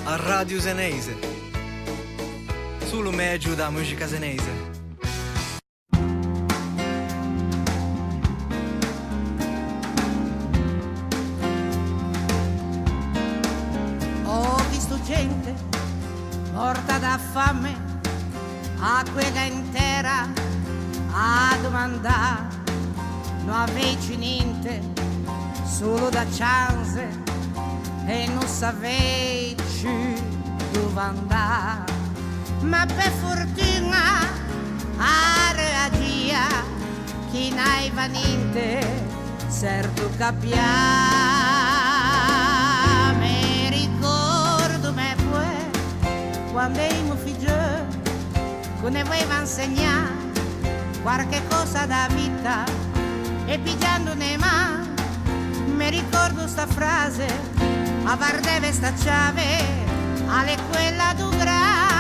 a Radio Senese. Solo meglio da musica senese. Ho visto gente morta da fame, a quella intera a domandare, non aveci niente, solo da chance e non saveci dove andare. Ma per fortuna a reagia chi n'aveva niente, certo capiamo. Mi ricordo me poi quando ero figlio, che ne voleva insegnare qualche cosa da vita e pigiandone mano. Mi ricordo sta frase, a vardeve sta chiave, alle quella du gra.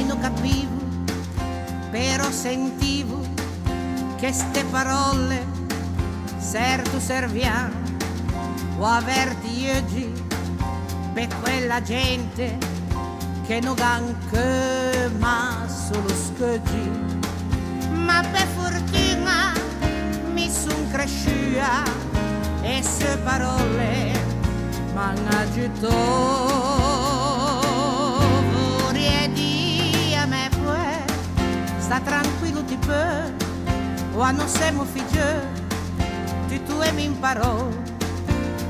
Non capivo, però sentivo che ste parole certo serviano o averti oggi per quella gente che non anche ma solo scoggi. Ma per fortuna mi son cresciuta e se parole m'han agitato. Vorrei dire a me poi sta tranquillo ti può, quando siamo figli tu e mi imparò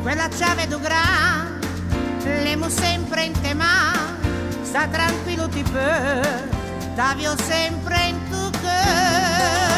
quella chiave do gran, l'emo sempre in te mano. Sta tranquillo ti può, t'avio sempre in tu cuore.